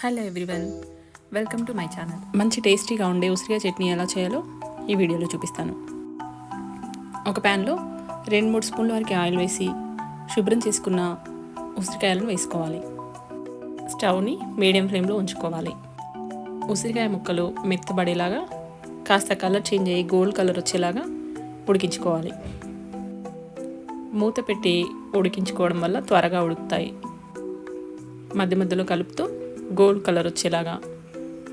Hello everyone, welcome to my channel. మంచి టేస్టీగా ఉండే ఉసిరికాయ చట్నీ ఎలా చేయాలో ఈ వీడియోలో చూపిస్తాను. ఒక ప్యాన్లో 2-3 స్పూన్ల వరకు ఆయిల్ వేసి శుభ్రం చేసుకున్న ఉసిరికాయలను వేసుకోవాలి. స్టవ్ని మీడియం ఫ్లేమ్లో ఉంచుకోవాలి. ఉసిరికాయ ముక్కలు మెత్తబడేలాగా కాస్త కలర్ చేంజ్ అయ్యి గోల్డ్ కలర్ వచ్చేలాగా ఉడికించుకోవాలి. మూత పెట్టి ఉడికించుకోవడం వల్ల త్వరగా ఉడుకుతాయి. మధ్య మధ్యలో కలుపుతూ గోల్డ్ కలర్ వచ్చేలాగా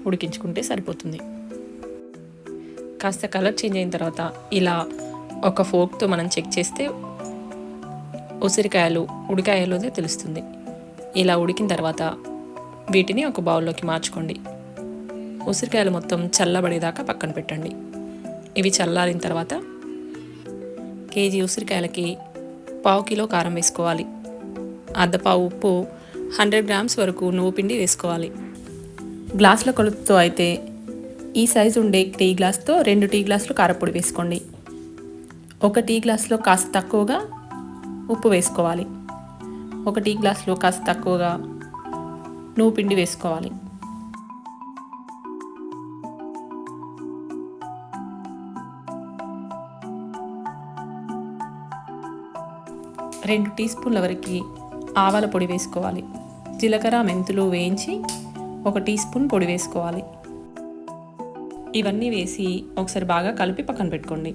ఉడికించుకుంటే సరిపోతుంది. కాస్త కలర్ చేంజ్ అయిన తర్వాత ఇలా ఒక ఫోర్క్తో మనం చెక్ చేస్తే ఉసిరికాయలు ఉడికాయలోదే తెలుస్తుంది. ఇలా ఉడికిన తర్వాత వీటిని ఒక బౌల్లోకి మార్చుకోండి. ఉసిరికాయలు మొత్తం చల్లబడేదాకా పక్కన పెట్టండి. ఇవి చల్లారిన తర్వాత కేజీ ఉసిరికాయలకి 1/2 కిలో కారం వేసుకోవాలి. అర్ధపావు ఉప్పు, 100 గ్రామ్స్ వరకు నువ్వు పిండి వేసుకోవాలి. గ్లాసుల కొలతతో అయితే ఈ సైజు ఉండే టీ గ్లాస్తో 2 టీ గ్లాసులు కారపొడి వేసుకోండి. 1 టీ గ్లాసులో కాస్త తక్కువగా ఉప్పు వేసుకోవాలి. 1 టీ గ్లాసులో కాస్త తక్కువగా నువ్వు పిండి వేసుకోవాలి. రెండు టీ స్పూన్ల వరకు ఆవాల పొడి వేసుకోవాలి. జీలకర్ర, మెంతులు వేయించి 1 టీ స్పూన్ పొడి వేసుకోవాలి. ఇవన్నీ వేసి ఒకసారి బాగా కలిపి పక్కన పెట్టుకోండి.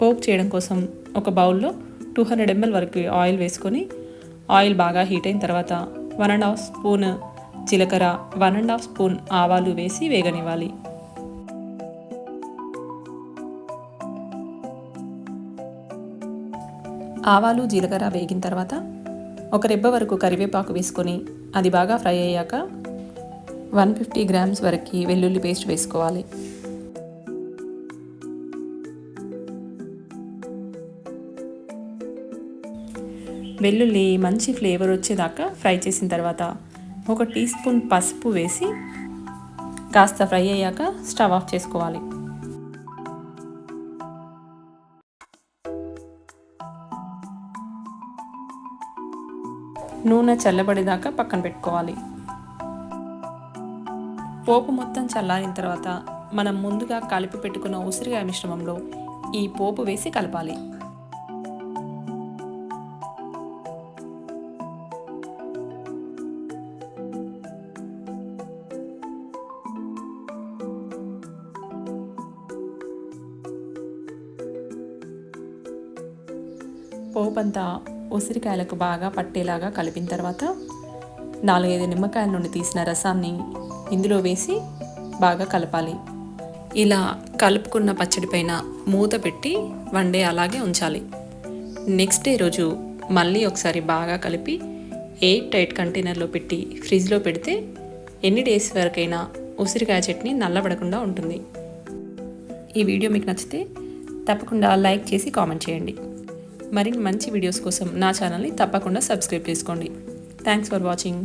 పోపు చేయడం కోసం ఒక బౌల్లో 200 ml వరకు ఆయిల్ వేసుకొని ఆయిల్ బాగా హీట్ అయిన తర్వాత 1.5 స్పూన్ జీలకర్ర, 1.5 స్పూన్ ఆవాలు వేసి వేగనివ్వాలి. ఆవాలు, జీలకర్ర వేగిన తర్వాత ఒక రెబ్బ వరకు కరివేపాకు వేసుకొని అది బాగా ఫ్రై అయ్యాక 150 గ్రామ్స్ వరకు వెల్లుల్లి పేస్ట్ వేసుకోవాలి. వెల్లుల్లి మంచి ఫ్లేవర్ వచ్చేదాకా ఫ్రై చేసిన తర్వాత 1 టీ స్పూన్ పసుపు వేసి కాస్త ఫ్రై అయ్యాక స్టవ్ ఆఫ్ చేసుకోవాలి. నూనె చల్లబడేదాకా పక్కన పెట్టుకోవాలి. పోపు మొత్తం చల్లారిన తర్వాత మనం ముందుగా కలిపి పెట్టుకున్న ఉసిరికాయ మిశ్రమంలో ఈ పోపు వేసి కలపాలి. పోపు అంతా ఉసిరికాయలకు బాగా పట్టేలాగా కలిపిన తర్వాత 4-5 నిమ్మకాయల నుండి తీసిన రసాన్ని ఇందులో వేసి బాగా కలపాలి. ఇలా కలుపుకున్న పచ్చడి పైన మూత పెట్టి 1 డే అలాగే ఉంచాలి. నెక్స్ట్ డే రోజు మళ్ళీ ఒకసారి బాగా కలిపి ఎయిర్ టైట్ కంటైనర్లో పెట్టి ఫ్రిడ్జ్లో పెడితే ఎన్ని డేస్ వరకైనా ఉసిరికాయ చట్నీ నల్లబడకుండా ఉంటుంది. ఈ వీడియో మీకు నచ్చితే తప్పకుండా లైక్ చేసి కామెంట్ చేయండి. మరిన్ని మంచి వీడియోస్ కోసం నా ఛానల్ని తప్పకుండా సబ్స్క్రైబ్ చేసుకోండి. Thanks for watching.